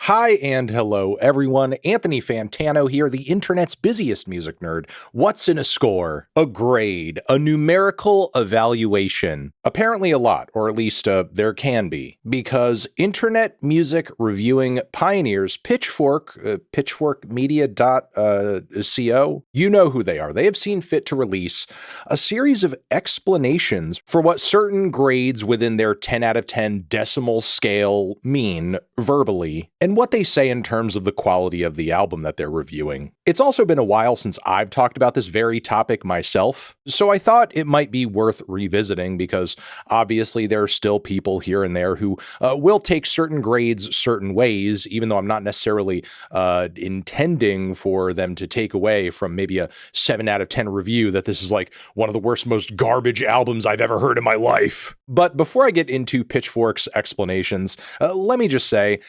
Hi and hello everyone, Anthony Fantano here, the internet's busiest music nerd. What's in a score? A grade, a numerical evaluation. Apparently a lot, or at least there can be, because internet music reviewing pioneers Pitchfork, pitchforkmedia.co, you know who they are. They have seen fit to release a series of explanations for what certain grades within their 10 out of 10 decimal scale mean verbally, and what they say in terms of the quality of the album that they're reviewing. It's also been a while since I've talked about this very topic myself, so I thought it might be worth revisiting because obviously there are still people here and there who will take certain grades certain ways, even though I'm not necessarily intending for them to take away from maybe a 7 out of 10 review that this is like one of the worst, most garbage albums I've ever heard in my life. But before I get into Pitchfork's explanations, let me just say,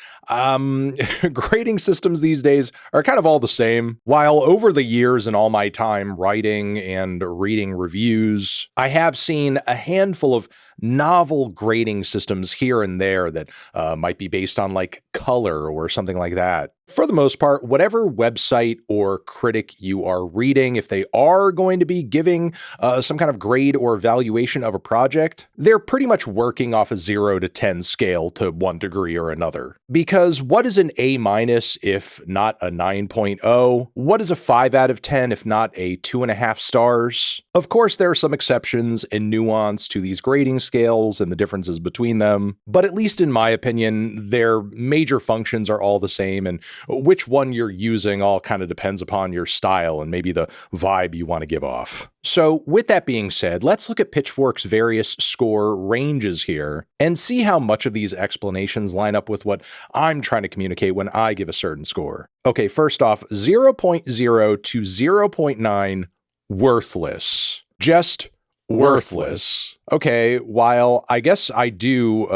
grading systems these days are kind of all the same. While over the years and all my time writing and reading reviews, I have seen a handful of novel grading systems here and there that might be based on like color or something like that. For the most part, whatever website or critic you are reading, if they are going to be giving some kind of grade or evaluation of a project, they're pretty much working off a 0 to 10 scale to one degree or another. Because what is an A- if not a 9.0? What is a 5 out of 10 if not a 2.5 stars? Of course, there are some exceptions and nuance to these grading scales and the differences between them, but at least in my opinion, their major functions are all the same, and which one you're using all kind of depends upon your style and maybe the vibe you want to give off. So with that being said, let's look at Pitchfork's various score ranges here and see how much of these explanations line up with what I'm trying to communicate when I give a certain score. Okay, first off, 0.0 to 0.9, worthless. Just worthless. Okay, while I guess I do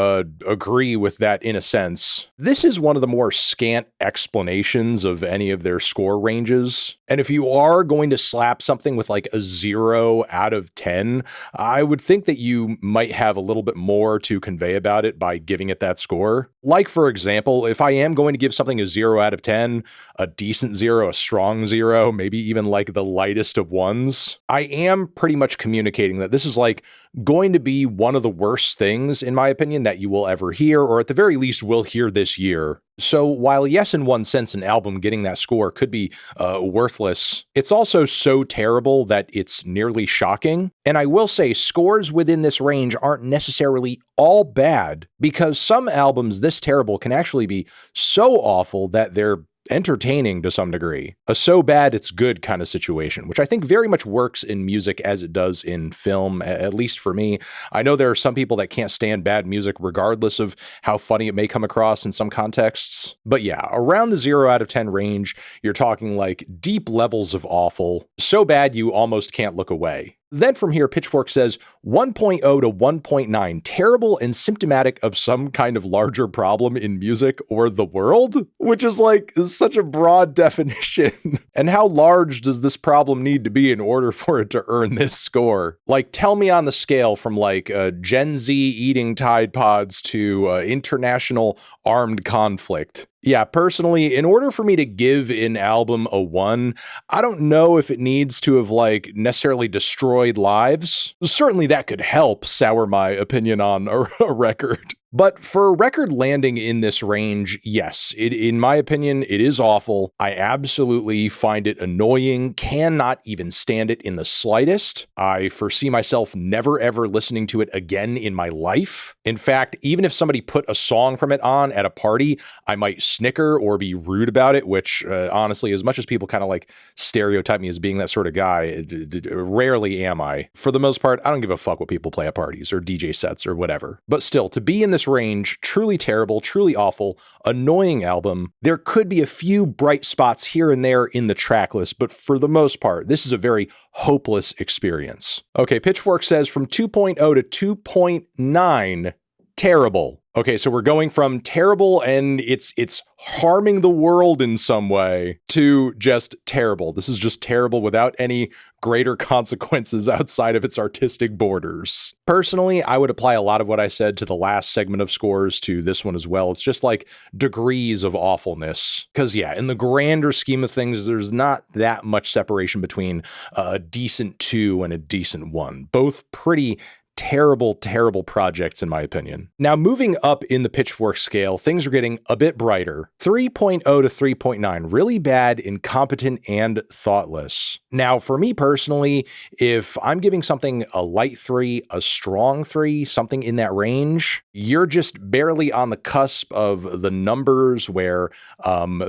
agree with that in a sense, this is one of the more scant explanations of any of their score ranges. And if you are going to slap something with like a 0 out of 10, I would think that you might have a little bit more to convey about it by giving it that score. Like, for example, if I am going to give something a 0 out of 10, a decent 0, a strong 0, maybe even like the lightest of ones, I am pretty much communicating that this is like going to be one of the worst things, in my opinion, that you will ever hear, or at the very least will hear this year. So while yes, in one sense, an album getting that score could be worthless, it's also so terrible that it's nearly shocking. And I will say scores within this range aren't necessarily all bad, because some albums this terrible can actually be so awful that they're entertaining to some degree. A so bad it's good kind of situation, which I think very much works in music as it does in film, at least for me. I know there are some people that can't stand bad music regardless of how funny it may come across in some contexts. But yeah, around the 0 out of 10 range, you're talking like deep levels of awful, so bad you almost can't look away. Then from here, Pitchfork says 1.0 to 1.9, terrible and symptomatic of some kind of larger problem in music or the world, which is like such a broad definition. And how large does this problem need to be in order for it to earn this score? Like, tell me on the scale from like Gen Z eating Tide Pods to international armed conflict. Yeah, personally, in order for me to give an album a 1, I don't know if it needs to have like necessarily destroyed lives. Certainly that could help sour my opinion on a record. But for a record landing in this range, yes, in my opinion, it is awful. I absolutely find it annoying, cannot even stand it in the slightest. I foresee myself never ever listening to it again in my life. In fact, even if somebody put a song from it on at a party, I might snicker or be rude about it, which honestly, as much as people kind of like stereotype me as being that sort of guy, rarely am I. For the most part, I don't give a fuck what people play at parties or DJ sets or whatever. But still, to be in this range, truly terrible, truly awful, annoying album, there could be a few bright spots here and there in the track list, but for the most part, this is a very hopeless experience. Okay, Pitchfork says from 2.0 to 2.9, terrible. Okay, so we're going from terrible and it's harming the world in some way to just terrible. This is just terrible without any greater consequences outside of its artistic borders. Personally, I would apply a lot of what I said to the last segment of scores to this one as well. It's just like degrees of awfulness. Because yeah, in the grander scheme of things, there's not that much separation between a decent 2 and a decent 1. Both pretty terrible, terrible projects in my opinion. Now moving up in the Pitchfork scale, things are getting a bit brighter. 3.0 to 3.9, really bad, incompetent, and thoughtless. Now for me personally, if I'm giving something a light 3, a strong 3, something in that range, you're just barely on the cusp of the numbers where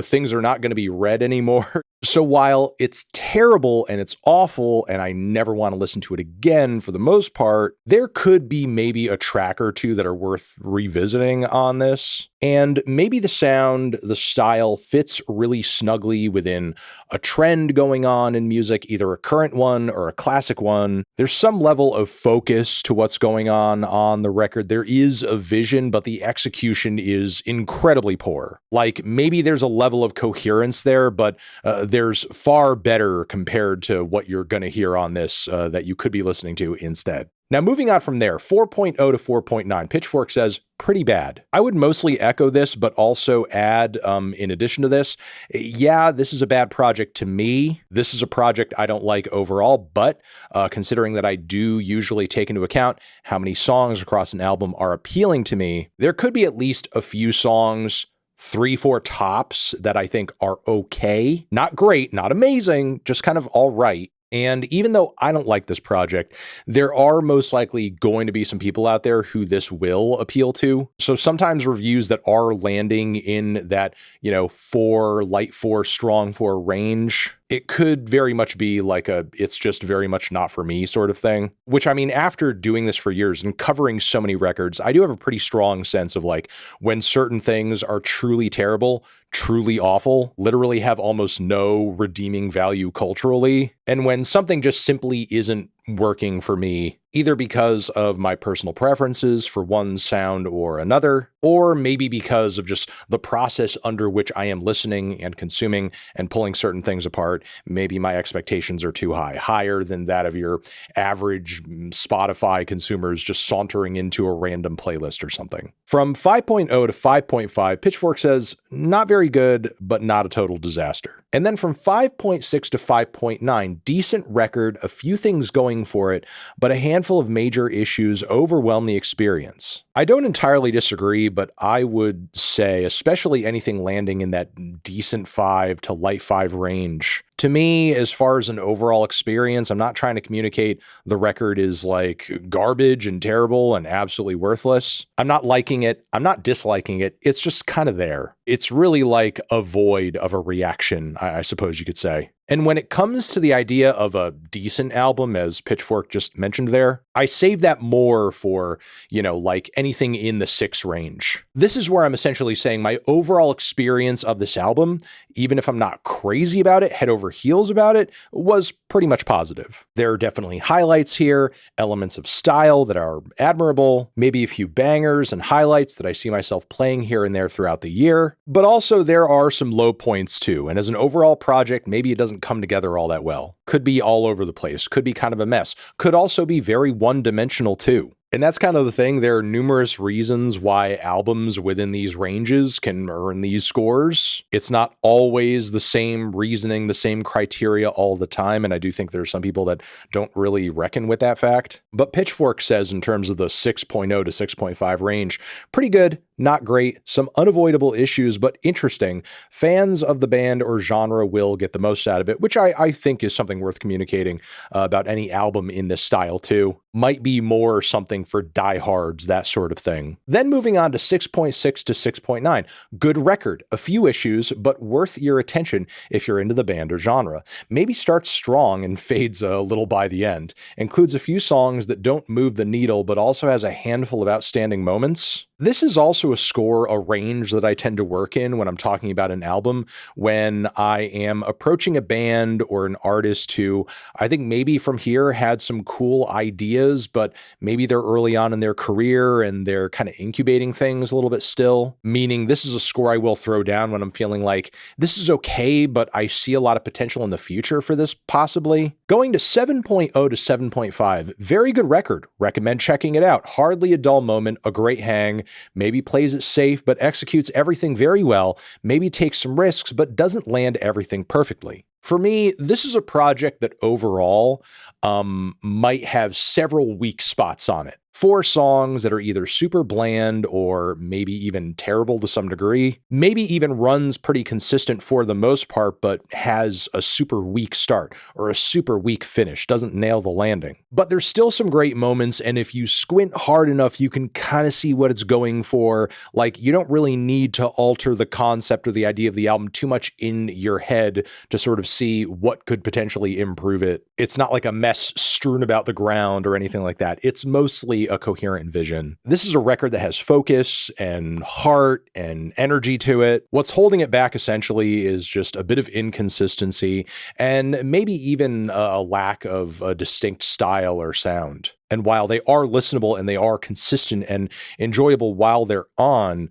things are not going to be read anymore. So while it's terrible and it's awful and I never want to listen to it again for the most part, there could be maybe a track or two that are worth revisiting on this. And maybe the sound, the style fits really snugly within a trend going on in music, either a current one or a classic one. There's some level of focus to what's going on the record. There is a vision, but the execution is incredibly poor. Like maybe there's a level of coherence there, but there's far better compared to what you're going to hear on this that you could be listening to instead. Now, moving on from there, 4.0 to 4.9, Pitchfork says, pretty bad. I would mostly echo this, but also add, in addition to this, yeah, this is a bad project to me. This is a project I don't like overall, but considering that I do usually take into account how many songs across an album are appealing to me, there could be at least a few songs, 3-4 tops, that I think are okay. Not great, not amazing, just kind of all right. And even though I don't like this project, there are most likely going to be some people out there who this will appeal to. So sometimes reviews that are landing in that, 4, light 4, strong 4 range, it could very much be like it's just very much not for me sort of thing. Which, I mean, after doing this for years and covering so many records, I do have a pretty strong sense of like when certain things are truly terrible, truly awful, literally have almost no redeeming value culturally, and when something just simply isn't working for me, either because of my personal preferences for one sound or another, or maybe because of just the process under which I am listening and consuming and pulling certain things apart. Maybe my expectations are too high, higher than that of your average Spotify consumers just sauntering into a random playlist or something. From 5.0 to 5.5, Pitchfork says, not very good, but not a total disaster. And then from 5.6 to 5.9, decent record, a few things going for it, but a handful of major issues overwhelm the experience. I don't entirely disagree, but I would say, especially anything landing in that decent 5 to light 5 range, to me, as far as an overall experience, I'm not trying to communicate the record is like garbage and terrible and absolutely worthless. I'm not liking it. I'm not disliking it. It's just kind of there. It's really like a void of a reaction, I suppose you could say. And when it comes to the idea of a decent album, as Pitchfork just mentioned there, I save that more for, like anything in the 6 range. This is where I'm essentially saying my overall experience of this album, even if I'm not crazy about it, head over heels about it, was pretty much positive. There are definitely highlights here, elements of style that are admirable, maybe a few bangers and highlights that I see myself playing here and there throughout the year, but also there are some low points too. And as an overall project, maybe it doesn't come together all that well. Could be all over the place, could be kind of a mess, could also be very one-dimensional too. And that's kind of the thing. There are numerous reasons why albums within these ranges can earn these scores. It's not always the same reasoning, the same criteria all the time. And I do think there are some people that don't really reckon with that fact. But Pitchfork says in terms of the 6.0 to 6.5 range, pretty good, not great, some unavoidable issues, but interesting. Fans of the band or genre will get the most out of it, which I think is something worth communicating about any album in this style too. Might be more something for diehards, that sort of thing. Then moving on to 6.6 to 6.9. Good record, a few issues, but worth your attention if you're into the band or genre. Maybe starts strong and fades a little by the end. Includes a few songs that don't move the needle, but also has a handful of outstanding moments. This is also a score, a range that I tend to work in when I'm talking about an album, when I am approaching a band or an artist who I think maybe from here had some cool ideas, but maybe they're early on in their career and they're kind of incubating things a little bit still. Meaning this is a score I will throw down when I'm feeling like this is okay, but I see a lot of potential in the future for this possibly. Going to 7.0 to 7.5, very good record. Recommend checking it out. Hardly a dull moment, a great hang. Maybe plays it safe, but executes everything very well. Maybe takes some risks, but doesn't land everything perfectly. For me, this is a project that overall might have several weak spots on it. 4 songs that are either super bland or maybe even terrible to some degree. Maybe even runs pretty consistent for the most part, but has a super weak start or a super weak finish, doesn't nail the landing. But there's still some great moments, and if you squint hard enough, you can kind of see what it's going for. Like, you don't really need to alter the concept or the idea of the album too much in your head to sort of see what could potentially improve it. It's not like a mess strewn about the ground or anything like that. It's mostly a coherent vision. This is a record that has focus and heart and energy to it. What's holding it back essentially is just a bit of inconsistency and maybe even a lack of a distinct style or sound. And while they are listenable and they are consistent and enjoyable while they're on,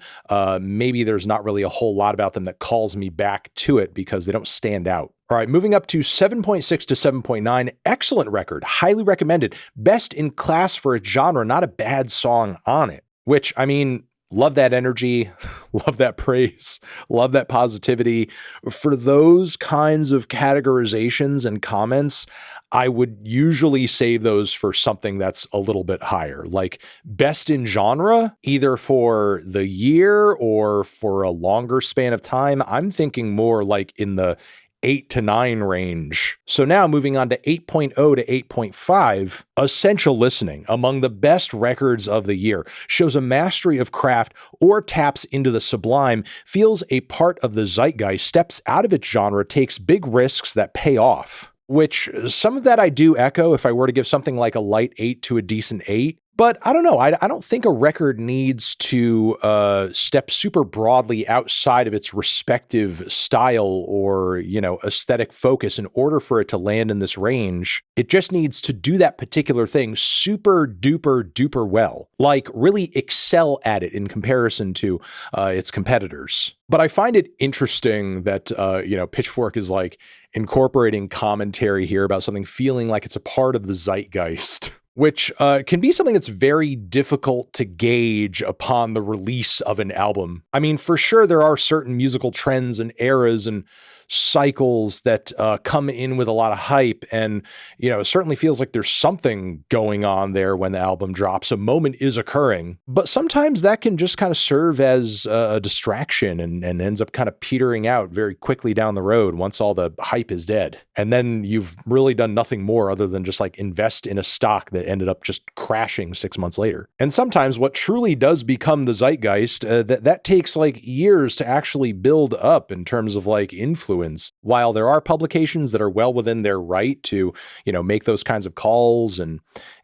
maybe there's not really a whole lot about them that calls me back to it because they don't stand out. All right, moving up to 7.6 to 7.9, excellent record, highly recommended, best in class for its genre, not a bad song on it, which, I mean, love that energy, love that praise, love that positivity. For those kinds of categorizations and comments, I would usually save those for something that's a little bit higher, like best in genre, either for the year or for a longer span of time. I'm thinking more like in the 8 to 9 range. So now moving on to 8.0 to 8.5, essential listening, among the best records of the year, shows a mastery of craft or taps into the sublime, feels a part of the zeitgeist, steps out of its genre, takes big risks that pay off. Which some of that I do echo if I were to give something like a light 8 to a decent 8. But I don't know. I don't think a record needs to step super broadly outside of its respective style or, aesthetic focus in order for it to land in this range. It just needs to do that particular thing super duper duper well, like really excel at it in comparison to its competitors. But I find it interesting that, Pitchfork is like incorporating commentary here about something feeling like it's a part of the zeitgeist. Which can be something that's very difficult to gauge upon the release of an album. I mean, for sure, there are certain musical trends and eras and cycles that come in with a lot of hype. And, it certainly feels like there's something going on there when the album drops. A moment is occurring. But sometimes that can just kind of serve as a distraction and ends up kind of petering out very quickly down the road once all the hype is dead. And then you've really done nothing more other than just like invest in a stock that ended up just crashing 6 months later. And sometimes what truly does become the zeitgeist, that takes like years to actually build up in terms of like influence. While there are publications that are well within their right to, make those kinds of calls and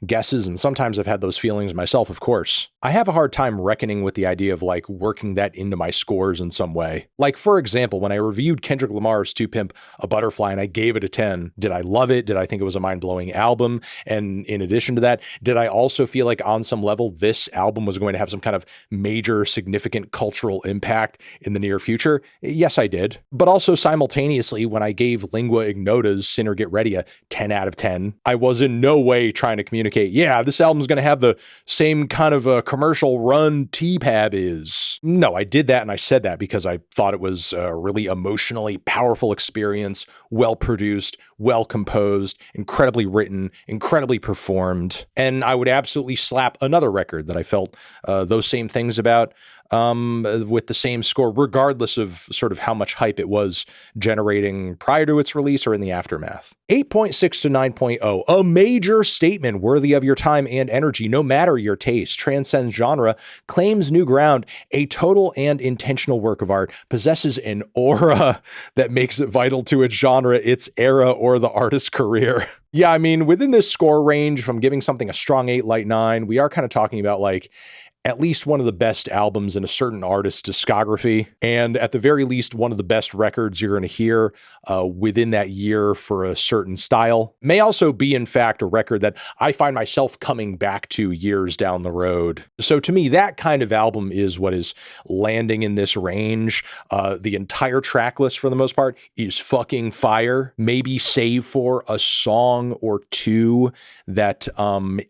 guesses, and sometimes I've had those feelings myself, of course, I have a hard time reckoning with the idea of like working that into my scores in some way. Like, for example, when I reviewed Kendrick Lamar's To Pimp a Butterfly and I gave it a 10, did I love it? Did I think it was a mind-blowing album? And in addition to that, did I also feel like on some level this album was going to have some kind of major significant cultural impact in the near future? Yes, I did. But also simultaneously, when I gave Lingua Ignota's Sinner Get Ready a 10 out of 10, I was in no way trying to communicate, yeah, this album's going to have the same kind of a commercial run T-Pab is. No, I did that and I said that because I thought it was a really emotionally powerful experience, well produced, well composed, incredibly written, incredibly performed. And I would absolutely slap another record that I felt those same things about with the same score, regardless of sort of how much hype it was generating prior to its release or in the aftermath. 8.6 to 9.0, a major statement worthy of your time and energy, no matter your taste, transcends genre, claims new ground, a total and intentional work of art, possesses an aura that makes it vital to its genre, its era, or the artist's career. Yeah, I mean, within this score range, from giving something a strong 8, light 9, we are kind of talking about like at least one of the best albums in a certain artist's discography, and at the very least, one of the best records you're going to hear within that year for a certain style. May also be, in fact, a record that I find myself coming back to years down the road. So to me, that kind of album is what is landing in this range. The entire track list, for the most part, is fucking fire. Maybe save for a song or two that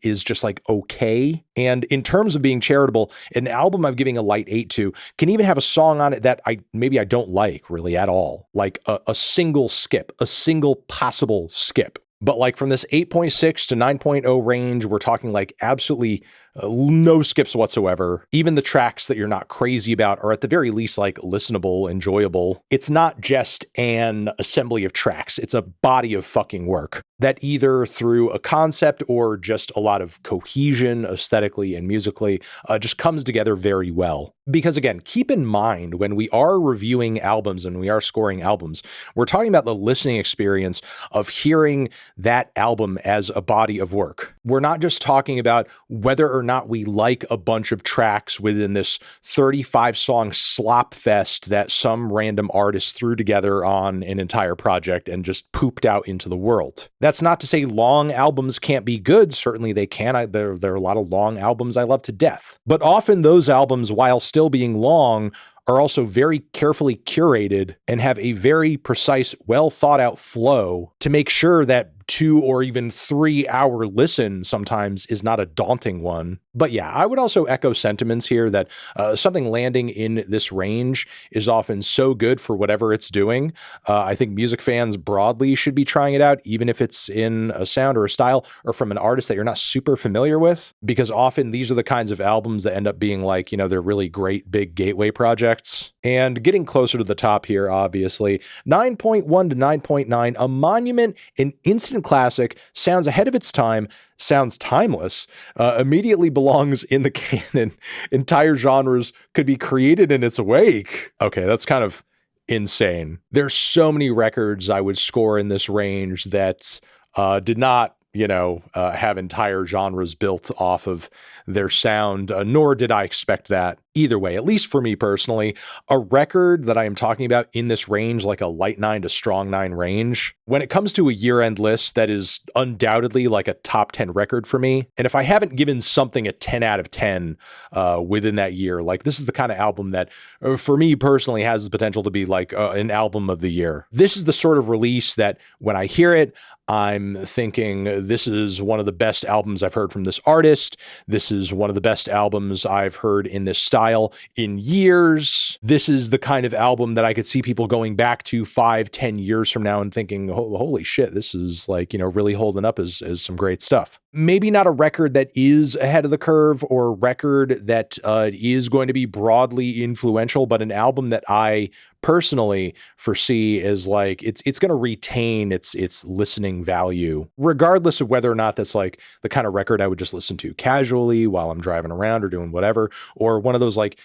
is just like okay. And in terms of being charitable, an album I'm giving a light 8 to can even have a song on it that maybe I don't like really at all. Like a single skip, a single possible skip. But like from this 8.6 to 9.0 range, we're talking like absolutely no skips whatsoever. Even the tracks that you're not crazy about are at the very least like listenable, enjoyable. It's not just an assembly of tracks. It's a body of fucking work that either through a concept or just a lot of cohesion aesthetically and musically just comes together very well. Because again, keep in mind when we are reviewing albums and we are scoring albums, we're talking about the listening experience of hearing that album as a body of work. We're not just talking about whether or not we like a bunch of tracks within this 35 song slop fest that some random artist threw together on an entire project and just pooped out into the world. That's not to say long albums can't be good. Certainly they can. There are a lot of long albums I love to death. But often those albums, while still being long, are also very carefully curated and have a very precise, well thought out flow to make sure that 2 or even 3 hour listen sometimes is not a daunting one. But yeah, I would also echo sentiments here that something landing in this range is often so good for whatever it's doing. I think music fans broadly should be trying it out, even if it's in a sound or a style or from an artist that you're not super familiar with, because often these are the kinds of albums that end up being like, they're really great big gateway projects. And getting closer to the top here, obviously, 9.1 to 9.9, a monument, an instant classic, sounds ahead of its time, sounds timeless, immediately belongs in the canon. Entire genres could be created in its wake. Okay, that's kind of insane. There's so many records I would score in this range that did not have entire genres built off of their sound, nor did I expect that either way, at least for me personally. A record that I am talking about in this range, like a light 9 to strong 9 range, when it comes to a year-end list, that is undoubtedly like a top 10 record for me. And if I haven't given something a 10 out of 10 within that year, like this is the kind of album that for me personally has the potential to be like an album of the year. This is the sort of release that when I hear it, I'm thinking this is one of the best albums I've heard from this artist. This is one of the best albums I've heard in this style in years. This is the kind of album that I could see people going back to 5-10 years from now and thinking, holy shit, this is like, really holding up as some great stuff. Maybe not a record that is ahead of the curve or a record that is going to be broadly influential, but an album that I personally foresee as like it's going to retain its listening value, regardless of whether or not that's like the kind of record I would just listen to casually while I'm driving around or doing whatever, or one of those like,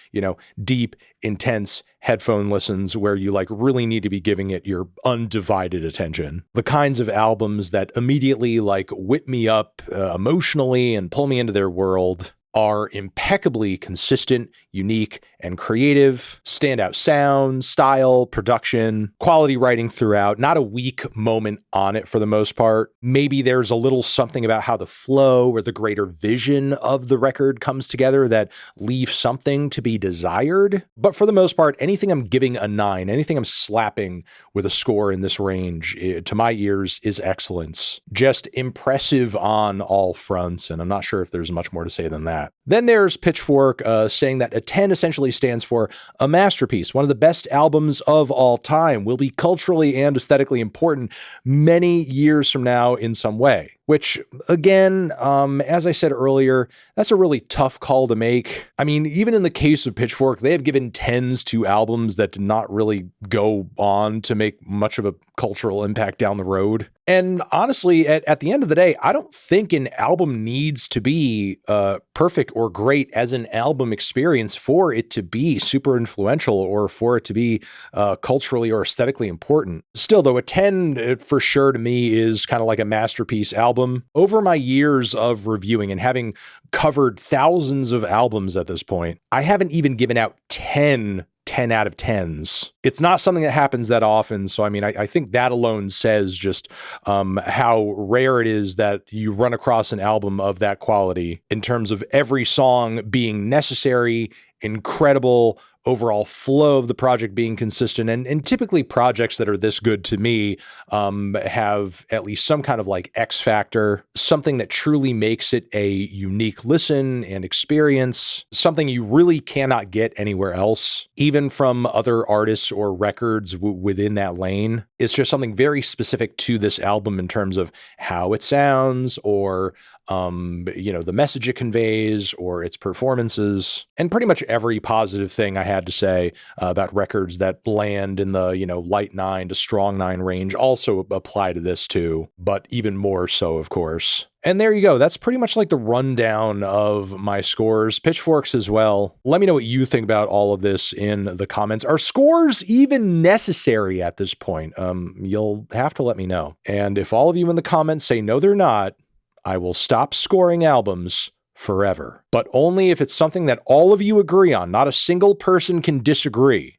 deep, intense headphone listens where you like really need to be giving it your undivided attention. The kinds of albums that immediately like whip me up emotionally and pull me into their world are impeccably consistent, unique, and creative, standout sound, style, production, quality writing throughout, not a weak moment on it for the most part. Maybe there's a little something about how the flow or the greater vision of the record comes together that leaves something to be desired. But for the most part, anything I'm giving a 9, anything I'm slapping with a score in this range, to my ears, is excellence. Just impressive on all fronts, and I'm not sure if there's much more to say than that. Then there's Pitchfork saying that a 10 essentially stands for a masterpiece, one of the best albums of all time, will be culturally and aesthetically important many years from now in some way. Which, again, as I said earlier, that's a really tough call to make. I mean, even in the case of Pitchfork, they have given 10s to albums that did not really go on to make much of a cultural impact down the road. And honestly, at the end of the day, I don't think an album needs to be perfect or great as an album experience for it to be super influential or for it to be culturally or aesthetically important. Still, though, a 10 for sure to me is kind of like a masterpiece album. Over my years of reviewing and having covered thousands of albums at this point, I haven't even given out 10 out of 10s. It's not something that happens that often. So, I mean, I think that alone says just how rare it is that you run across an album of that quality in terms of every song being necessary, incredible, overall flow of the project being consistent. And typically projects that are this good to me have at least some kind of like X factor, something that truly makes it a unique listen and experience, something you really cannot get anywhere else, even from other artists or records within that lane. It's just something very specific to this album in terms of how it sounds or the message it conveys or its performances, and pretty much every positive thing I had to say about records that land in the, light 9 to strong 9 range also apply to this too, but even more so, of course. And there you go. That's pretty much like the rundown of my scores, Pitchforks as well. Let me know what you think about all of this in the comments. Are scores even necessary at this point? You'll have to let me know. And if all of you in the comments say no, they're not, I will stop scoring albums forever. But only if it's something that all of you agree on. Not a single person can disagree.